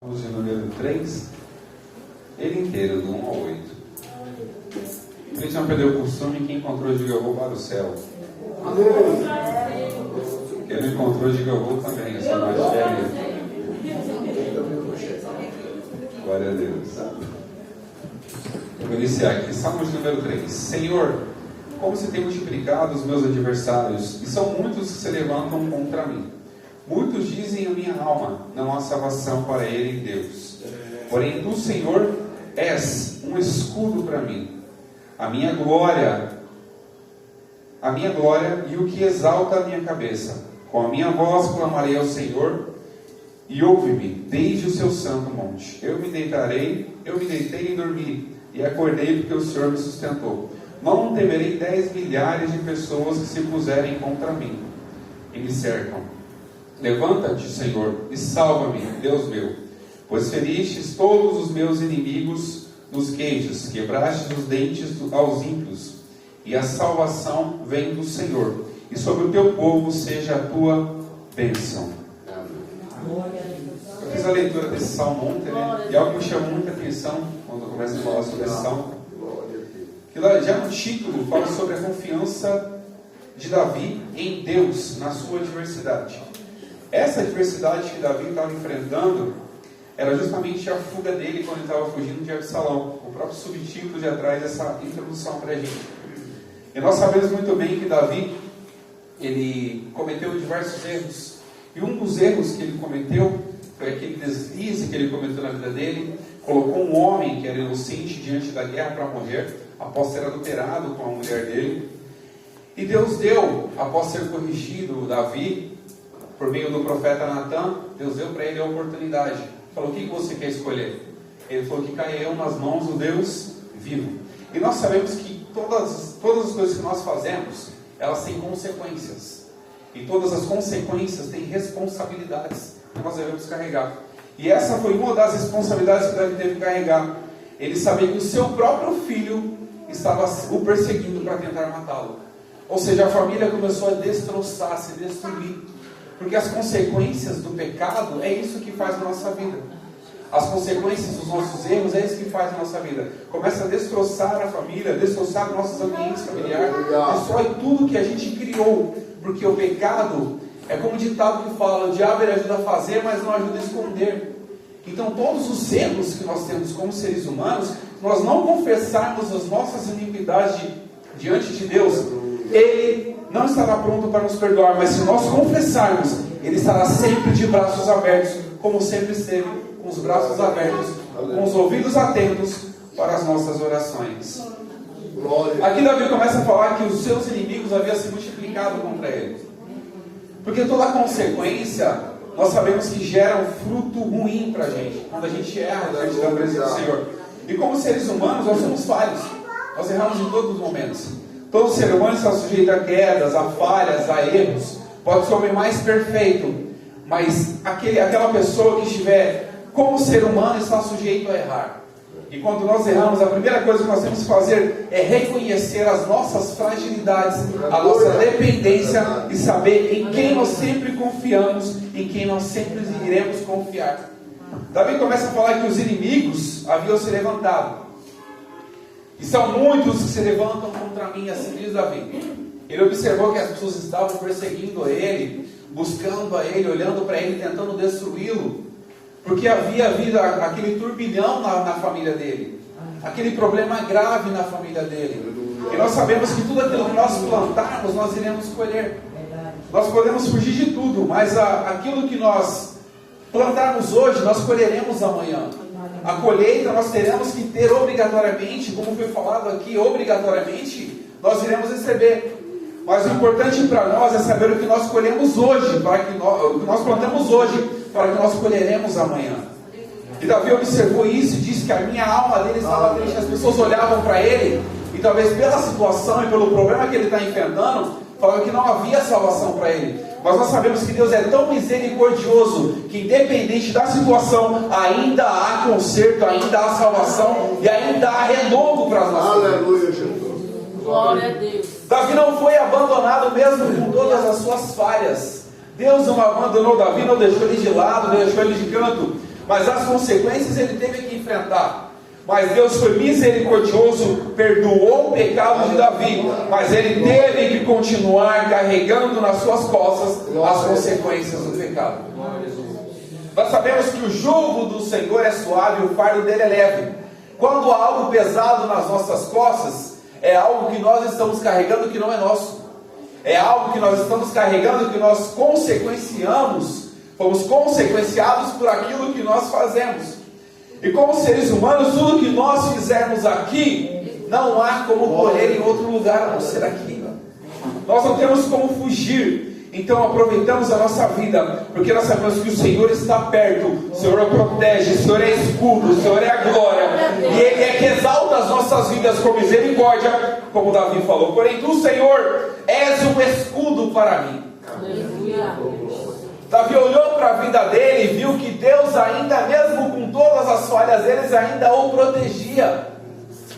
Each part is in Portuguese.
Vamos de número 3, ele inteiro, do 1 ao 8. A gente não perdeu o costume, quem encontrou, diga eu vou para o céu. Quem não encontrou, diga eu vou também, eu sou mais velho. Glória a Deus. Eu vou iniciar aqui, Salmo de número 3. Senhor, como se tem multiplicado os meus adversários, e são muitos que se levantam contra mim. Muitos dizem a minha alma, não há salvação para ele em Deus. Porém, tu, Senhor, és um escudo para mim, a minha glória e o que exalta a minha cabeça. Com a minha voz clamarei ao Senhor, e ouve-me desde o seu santo monte. Eu me deitei e dormi, e acordei porque o Senhor me sustentou. Não temerei 10 milhares de pessoas que se puserem contra mim e me cercam. Levanta-te, Senhor, e salva-me, Deus meu, pois feristes todos os meus inimigos nos queixos, quebrastes os dentes aos ímpios, e a salvação vem do Senhor, e sobre o teu povo seja a tua bênção. Eu fiz a leitura desse salmo ontem, né? E algo que me chamou muita atenção quando eu começo a falar sobre esse salmo, que lá já no título fala sobre a confiança de Davi em Deus na sua adversidade. Essa adversidade que Davi estava enfrentando era justamente a fuga dele quando ele estava fugindo de Absalão. O próprio subtítulo já traz essa introdução para a gente. E nós sabemos muito bem que Davi, ele cometeu diversos erros. E um dos erros que ele cometeu foi aquele deslize que ele cometeu na vida dele. Colocou um homem que era inocente diante da guerra para morrer, após ser adulterado com a mulher dele. E Deus deu, após ser corrigido Davi, por meio do profeta Natan, Deus deu para ele a oportunidade. Falou, o que você quer escolher? Ele falou que caiu nas mãos do Deus vivo. E nós sabemos que todas as coisas que nós fazemos, elas têm consequências. E todas as consequências têm responsabilidades que nós devemos carregar. E essa foi uma das responsabilidades que Davi teve que carregar. Ele sabia que o seu próprio filho estava o perseguindo para tentar matá-lo. Ou seja, a família começou a destroçar, a se destruir. Porque as consequências do pecado é isso que faz a nossa vida. As consequências dos nossos erros é isso que faz a nossa vida. Começa a destroçar a família, destroçar nossos ambientes familiares, destrói tudo que a gente criou. Porque o pecado é como o ditado que fala, o diabo ele ajuda a fazer, mas não ajuda a esconder. Então todos os erros que nós temos como seres humanos, nós não confessarmos as nossas iniquidades diante de Deus, Ele não estará pronto para nos perdoar, mas se nós confessarmos, Ele estará sempre de braços abertos, como sempre esteve, com os braços abertos, com os ouvidos atentos para as nossas orações. Aqui Davi começa a falar que os seus inimigos haviam se multiplicado contra ele. Porque toda consequência, nós sabemos que gera um fruto ruim para a gente, quando a gente erra diante da presença do Senhor. E como seres humanos, nós somos falhos, nós erramos em todos os momentos. Todo ser humano está sujeito a quedas, a falhas, a erros. Pode ser o homem mais perfeito, mas aquela pessoa que estiver como ser humano está sujeito a errar. E quando nós erramos, a primeira coisa que nós temos que fazer é reconhecer as nossas fragilidades, a nossa dependência e saber em quem nós sempre confiamos, em quem nós sempre iremos confiar. Davi começa a falar que os inimigos haviam se levantado. E são muitos que se levantam contra mim, assim diz Davi. Ele observou que as pessoas estavam perseguindo ele, buscando a ele, olhando para ele, tentando destruí-lo. Porque havia havido aquele turbilhão na família dele. Aquele problema grave na família dele. E nós sabemos que tudo aquilo que nós plantarmos, nós iremos colher. Nós podemos fugir de tudo, mas aquilo que nós plantarmos hoje, nós colheremos amanhã. A colheita nós teremos que ter obrigatoriamente, como foi falado aqui, obrigatoriamente, nós iremos receber. Mas o importante para nós é saber o que nós colhemos hoje, o que nós plantamos hoje, para que nós colheremos amanhã. E Davi observou isso e disse que a minha alma dele estava triste. As pessoas olhavam para ele, e talvez pela situação e pelo problema que ele está enfrentando, falavam que não havia salvação para ele. Mas nós sabemos que Deus é tão misericordioso que independente da situação, ainda há conserto, ainda há salvação e ainda há renovo para as nossas vidas. Aleluia, Jesus. Glória a Deus. Davi não foi abandonado mesmo com todas as suas falhas. Deus não abandonou Davi, não deixou ele de lado, não deixou ele de canto. mas as consequências ele teve que enfrentar. Mas Deus foi misericordioso, perdoou o pecado de Davi, mas ele teve que continuar carregando nas suas costas as consequências do pecado. Nós sabemos que o jugo do Senhor é suave e o fardo dele é leve. Quando há algo pesado nas nossas costas, é algo que nós estamos carregando que não é nosso. É algo que nós estamos carregando que nós consequenciamos, fomos consequenciados por aquilo que nós fazemos. E como seres humanos, tudo que nós fizermos aqui, não há como correr em outro lugar a não ser aqui. Nós não temos como fugir. Então aproveitamos a nossa vida, porque nós sabemos que o Senhor está perto, o Senhor protege, o Senhor é escudo, o Senhor é a glória, e Ele é que exalta as nossas vidas com misericórdia, como Davi falou. Porém, tu, Senhor, és um escudo para mim. Davi olhou para a vida dele e viu que Deus ainda, mesmo com todas as falhas deles, ainda o protegia.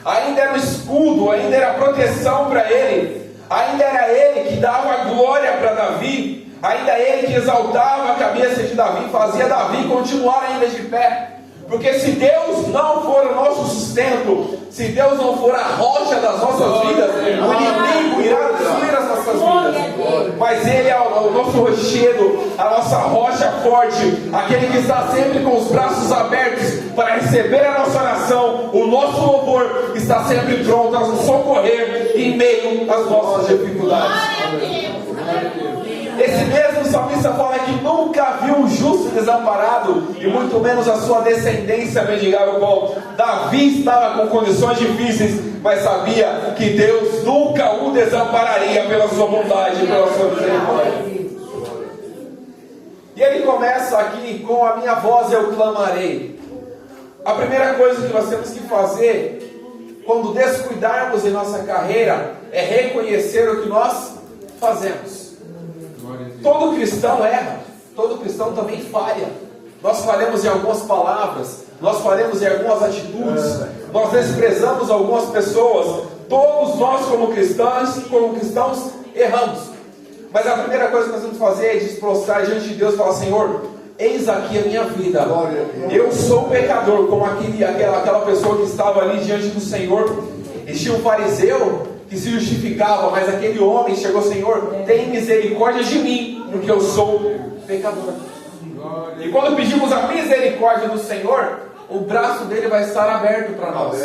Ainda era um escudo, ainda era proteção para ele. Ainda era ele que dava glória para Davi. Ainda ele que exaltava a cabeça de Davi, fazia Davi continuar ainda de pé. Porque se Deus não for o nosso sustento, se Deus não for a rocha das nossas vidas, o inimigo irá destruir as nossas vidas. Mas Ele é o nosso rochedo, a nossa rocha forte, aquele que está sempre com os braços abertos para receber a nossa oração. O nosso louvor está sempre pronto a nos socorrer em meio às nossas dificuldades. Esse mesmo salmista fala que nunca viu um justo desamparado, e muito menos a sua descendência mendigar o pão. Davi estava com condições difíceis, mas sabia que Deus nunca o desampararia pela sua bondade, pela sua misericórdia. E ele começa aqui com a minha voz eu clamarei. A primeira coisa que nós temos que fazer quando descuidarmos em nossa carreira é reconhecer o que nós fazemos. Todo cristão erra, todo cristão também falha. Nós falhamos em algumas palavras, nós falhamos em algumas atitudes, nós desprezamos algumas pessoas. Todos nós como cristãos erramos. Mas a primeira coisa que nós temos que fazer é desprostrar diante de Deus e falar: Senhor, eis aqui a minha vida, eu sou pecador, como aquela pessoa que estava ali diante do Senhor. Existia um fariseu que se justificava, mas aquele homem chegou: Senhor, tem misericórdia de mim, porque eu sou pecador. E quando pedimos a misericórdia do Senhor, o braço dele vai estar aberto para nós.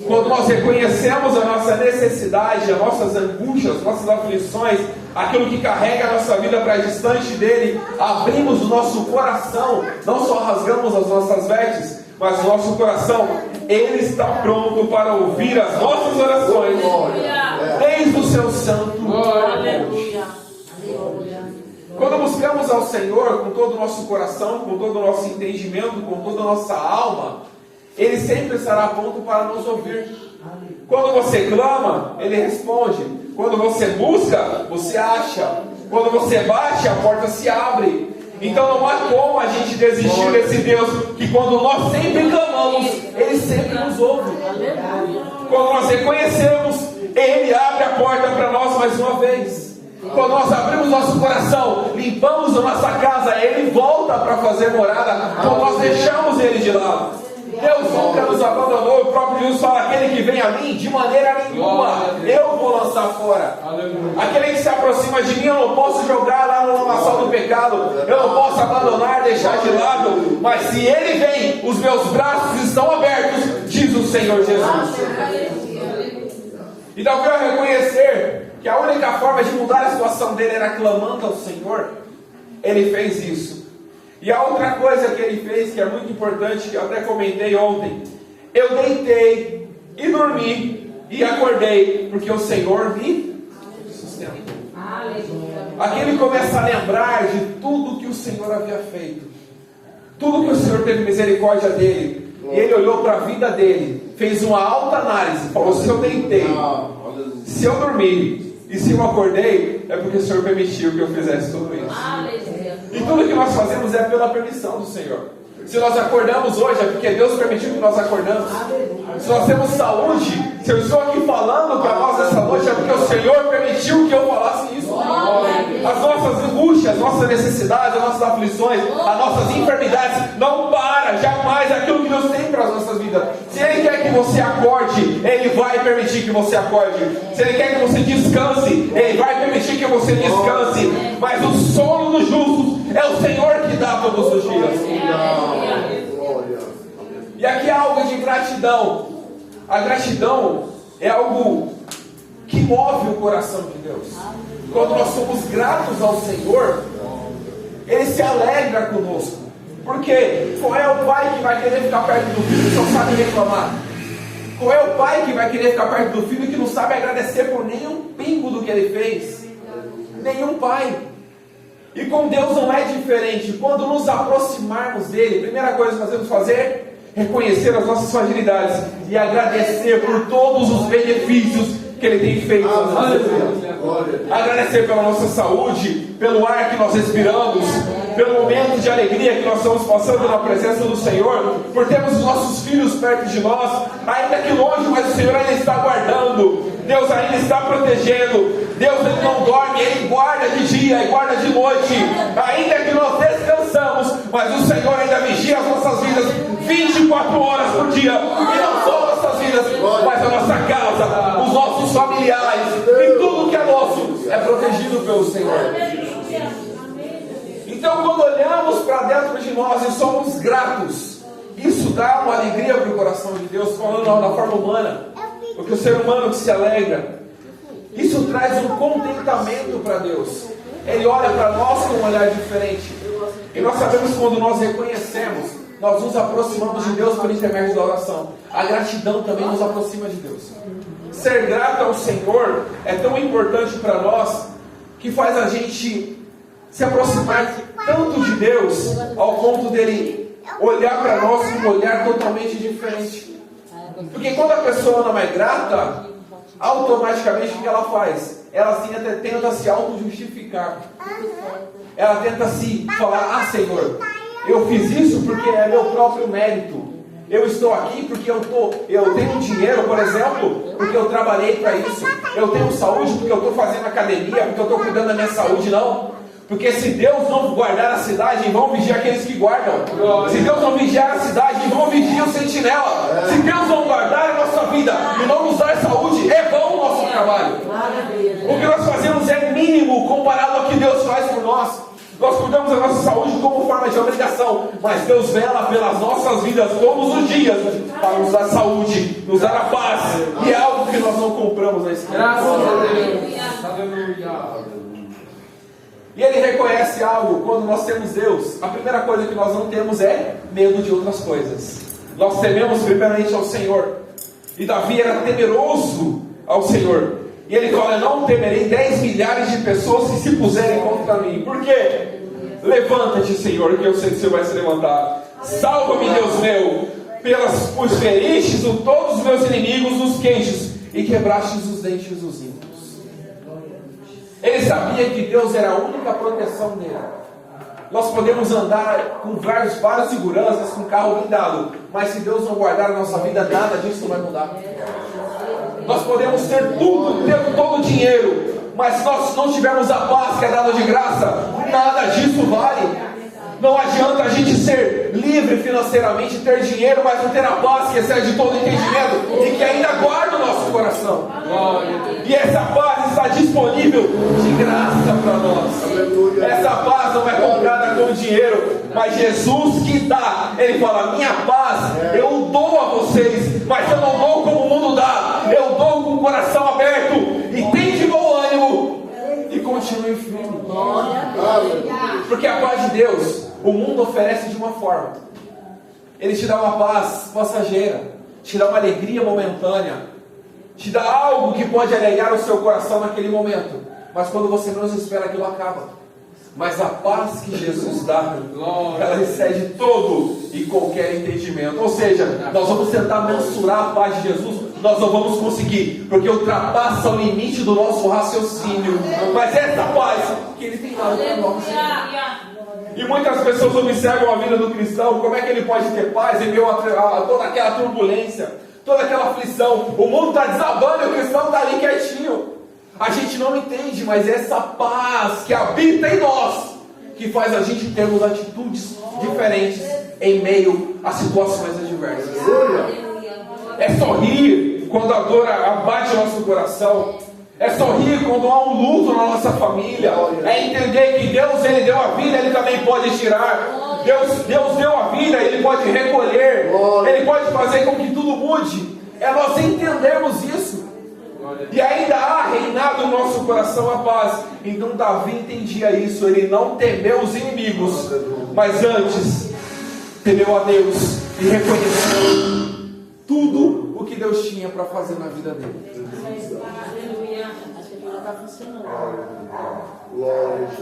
Quando nós reconhecemos a nossa necessidade, as nossas angústias, nossas aflições, aquilo que carrega a nossa vida para distante dele, abrimos o nosso coração, não só rasgamos as nossas vestes, mas o nosso coração, ele está pronto para ouvir as nossas orações, desde o seu santo. Quando buscamos ao Senhor com todo o nosso coração, com todo o nosso entendimento, com toda a nossa alma, Ele sempre estará pronto para nos ouvir. Quando você clama, Ele responde. Quando você busca, você acha. Quando você bate, a porta se abre. Então não há como a gente desistir desse Deus que, quando nós sempre clamamos, Ele sempre nos ouve. Quando nós reconhecemos, Ele abre a porta para nós mais uma vez. Quando nós abrimos nosso coração, limpamos a nossa casa, Ele volta para fazer morada. Quando nós deixamos Ele de lado, Deus nunca nos abandonou. O próprio Jesus fala: aquele que vem a mim, de maneira nenhuma eu vou lançar fora. Aquele que se aproxima de mim, eu não posso jogar lá no lamaçal do pecado, eu não posso abandonar, deixar de lado. Mas se Ele vem, os meus braços estão abertos, diz o Senhor Jesus. Então eu quero reconhecer que a única forma de mudar a situação dele era clamando ao Senhor. Ele fez isso. E a outra coisa que ele fez, que é muito importante, que eu até comentei ontem: eu deitei e dormi e acordei, porque o Senhor me sustentou. Aqui ele começa a lembrar de tudo que o Senhor havia feito, tudo que o Senhor teve misericórdia dele. E ele olhou para a vida dele, fez uma alta análise, falou: se eu deitei, se eu dormi e se eu acordei, é porque o Senhor permitiu que eu fizesse tudo isso. E tudo que nós fazemos é pela permissão do Senhor. Se nós acordamos hoje, é porque Deus permitiu que nós acordamos. Se nós temos saúde, se eu estou aqui falando para nós essa noite, é porque o Senhor permitiu que eu falasse isso. As nossas angústias, angústias, as nossas necessidades, as nossas aflições, as nossas enfermidades, não para jamais aquilo que Deus tem para as nossas vidas. Se Ele quer que você acorde, Ele vai permitir que você acorde. Se Ele quer que você descanse, Ele vai permitir que você descanse. Mas o sono dos justos é o Senhor que dá todos os dias. E aqui há algo de gratidão. A gratidão é algo que move o coração de Deus. Quando nós somos gratos ao Senhor, Ele se alegra conosco. Porque qual é o pai que vai querer ficar perto do filho que só sabe reclamar? Qual é o pai que vai querer ficar perto do filho que não sabe agradecer por nenhum pingo do que ele fez? Nenhum pai. E com Deus não é diferente. Quando nos aproximarmos dele, a primeira coisa que nós temos que fazer é reconhecer as nossas fragilidades e agradecer por todos os benefícios que Ele tem feito. Agradecer pela nossa saúde, pelo ar que nós respiramos, pelo momento de alegria que nós estamos passando na presença do Senhor, por termos os nossos filhos perto de nós, ainda que longe, mas o Senhor ainda está guardando, Deus ainda está protegendo. Deus Ele não dorme, Ele guarda de dia e guarda de noite, ainda que nós descansamos, mas o Senhor ainda vigia as nossas vidas 24 horas por dia, e não só as nossas vidas, mas a nossa casa, os nossos familiares, e tudo que é nosso é protegido pelo Senhor. Então, quando olhamos para dentro de nós e somos gratos, isso dá uma alegria para o coração de Deus, falando na forma humana, porque o ser humano que se alegra, isso traz um contentamento para Deus. Ele olha para nós com um olhar diferente. E nós sabemos que quando nós reconhecemos, nós nos aproximamos de Deus por intermédio da oração. A gratidão também nos aproxima de Deus. Ser grato ao Senhor é tão importante para nós, que faz a gente se aproximar tanto de Deus, ao ponto dele olhar para nós com um olhar totalmente diferente. Porque quando a pessoa não é grata, automaticamente o que ela faz? Ela tenta se auto-justificar. Ela tenta se falar: ah, Senhor, eu fiz isso porque é meu próprio mérito. Eu estou aqui porque eu tenho dinheiro, por exemplo, porque eu trabalhei para isso. Eu tenho saúde porque eu estou fazendo academia, porque eu estou cuidando da minha saúde. Não. Porque se Deus não guardar a cidade, vão vigiar aqueles que guardam. Se Deus não vigiar a cidade, vão vigiar o sentinela. Se Deus não guardar a nossa vida e não nos dar saúde, é vão o nosso trabalho. O que nós fazemos é mínimo comparado ao que Deus faz por nós. Nós cuidamos da nossa saúde como forma de obrigação, mas Deus vela pelas nossas vidas todos os dias para nos dar saúde, nos dar a paz, e é algo que nós não compramos na esquina. Graças a Deus. Aleluia. E Ele reconhece algo: quando nós temos Deus, a primeira coisa que nós não temos é medo de outras coisas. Nós tememos primeiramente ao Senhor. E Davi era temeroso ao Senhor. E ele fala: não temerei 10 milhares de pessoas que se puserem contra mim. Por quê? Levanta-te, Senhor, que eu sei que você vai se levantar. Salva-me, Deus meu, pois feristes todos os meus inimigos nos queixos e quebrastes os dentes dos ímpios. Ele sabia que Deus era a única proteção dele. Nós podemos andar com várias seguranças, com carro blindado, mas se Deus não guardar a nossa vida, nada disso vai mudar. Nós podemos ter tudo, ter todo o dinheiro, mas se nós não tivermos a paz que é dada de graça, nada disso vale. Não adianta a gente ser livre financeiramente, ter dinheiro, mas não ter a paz que excede todo entendimento e que ainda guarda o nosso coração. E essa paz está disponível de graça para nós. Essa paz não é comprada com dinheiro, mas Jesus que dá. Ele fala: minha paz eu dou a vocês, mas eu não dou como o mundo dá. Eu dou com o coração aberto, e tem de bom ânimo e continue firme. Porque a paz de Deus, o mundo oferece de uma forma. Ele te dá uma paz passageira, te dá uma alegria momentânea, te dá algo que pode alegrar o seu coração naquele momento, mas quando você menos espera, aquilo acaba. Mas a paz que Jesus dá, ela excede todo e qualquer entendimento. Ou seja, nós vamos tentar mensurar a paz de Jesus, nós não vamos conseguir, porque ultrapassa o limite do nosso raciocínio. Mas essa paz que Ele tem dado para nós. E muitas pessoas observam a vida do cristão, como é que ele pode ter paz em meio a toda aquela turbulência, toda aquela aflição. O mundo está desabando e o cristão está ali quietinho. A gente não entende, mas essa paz que habita em nós que faz a gente termos atitudes diferentes em meio a situações adversas. É sorrir quando a dor abate o nosso coração. É sorrir quando há um luto na nossa família. É entender que Deus, Ele deu a vida, Ele também pode tirar. Deus deu a vida, Ele pode recolher. Ele pode fazer com que tudo mude. É nós entendermos isso. E ainda há reinado no nosso coração a paz. Então Davi entendia isso. Ele não temeu os inimigos, mas antes temeu a Deus e reconheceu tudo o que Deus tinha para fazer na vida dele. Aleluia. A escritura está funcionando. Glória a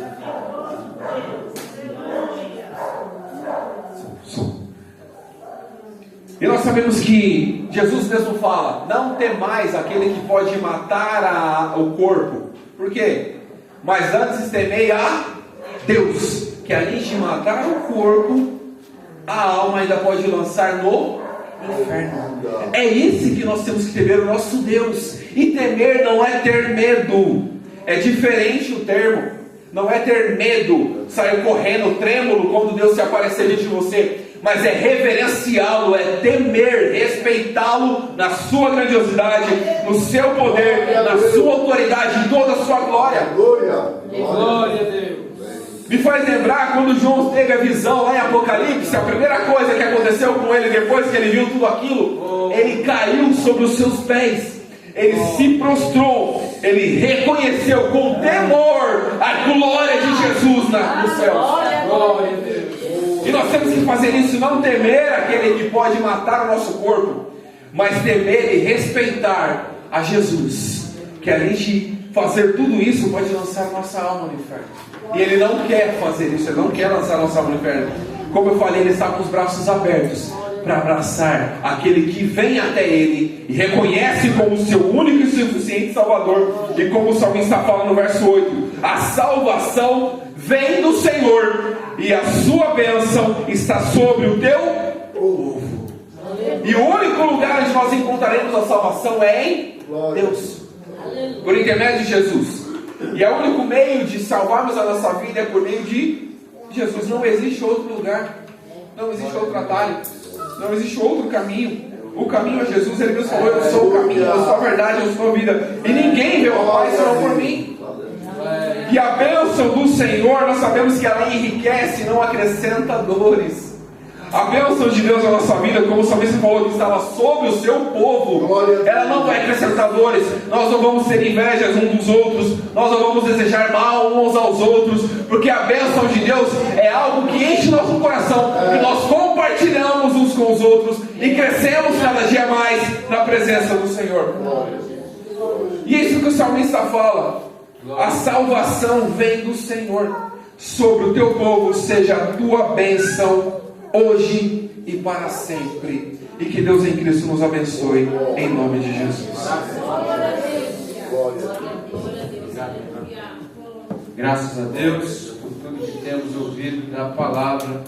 Deus. E nós sabemos que Jesus mesmo fala: não temais aquele que pode matar o corpo. Por quê? Mas antes temei a Deus, que além de matar o corpo, a alma ainda pode lançar no inferno. É esse que nós temos que temer, o nosso Deus. E temer não é ter medo. É diferente o termo. Não é ter medo, sair correndo, trêmulo quando Deus se aparecer diante de você. Mas é reverenciá-lo, é temer, respeitá-lo na sua grandiosidade, no seu poder, na sua autoridade, em toda a sua glória. Glória a Deus. Me faz lembrar quando João teve a visão lá em Apocalipse. A primeira coisa que aconteceu com ele depois que ele viu tudo aquilo, ele caiu sobre os seus pés. Ele se prostrou, ele reconheceu com temor a glória de Jesus nos céus. Glória a Deus. E nós temos que fazer isso, não temer aquele que pode matar o nosso corpo, mas temer e respeitar a Jesus, que além de fazer tudo isso, pode lançar nossa alma no inferno. E Ele não quer fazer isso, Ele não quer lançar nossa alma no inferno. Como eu falei, Ele está com os braços abertos para abraçar aquele que vem até Ele e reconhece como seu único e suficiente Salvador. E como o salmista fala no verso 8: a salvação vem do Senhor, e a sua bênção está sobre o teu povo. E o único lugar onde nós encontraremos a salvação é em Deus, por intermédio de Jesus. E o único meio de salvarmos a nossa vida é por meio de Jesus. Não existe outro lugar, não existe outro atalho, não existe outro caminho. O caminho é Jesus. Ele mesmo falou: eu sou o caminho, eu sou a verdade, eu sou a vida, e ninguém vê o Pai senão por mim. E a bênção do Senhor, nós sabemos que ela enriquece, não acrescenta dores. A bênção de Deus na nossa vida, como o salmista falou, que estava sobre o seu povo, ela não vai acrescentar dores. Nós não vamos ter invejas uns dos outros, nós não vamos desejar mal uns aos outros, porque a bênção de Deus é algo que enche nosso coração, e nós compartilhamos uns com os outros e crescemos cada dia mais na presença do Senhor. E é isso que o salmista fala: a salvação vem do Senhor, sobre o teu povo seja a tua bênção hoje e para sempre. E que Deus em Cristo nos abençoe, em nome de Jesus. Graças a Deus por tudo que temos ouvido da palavra.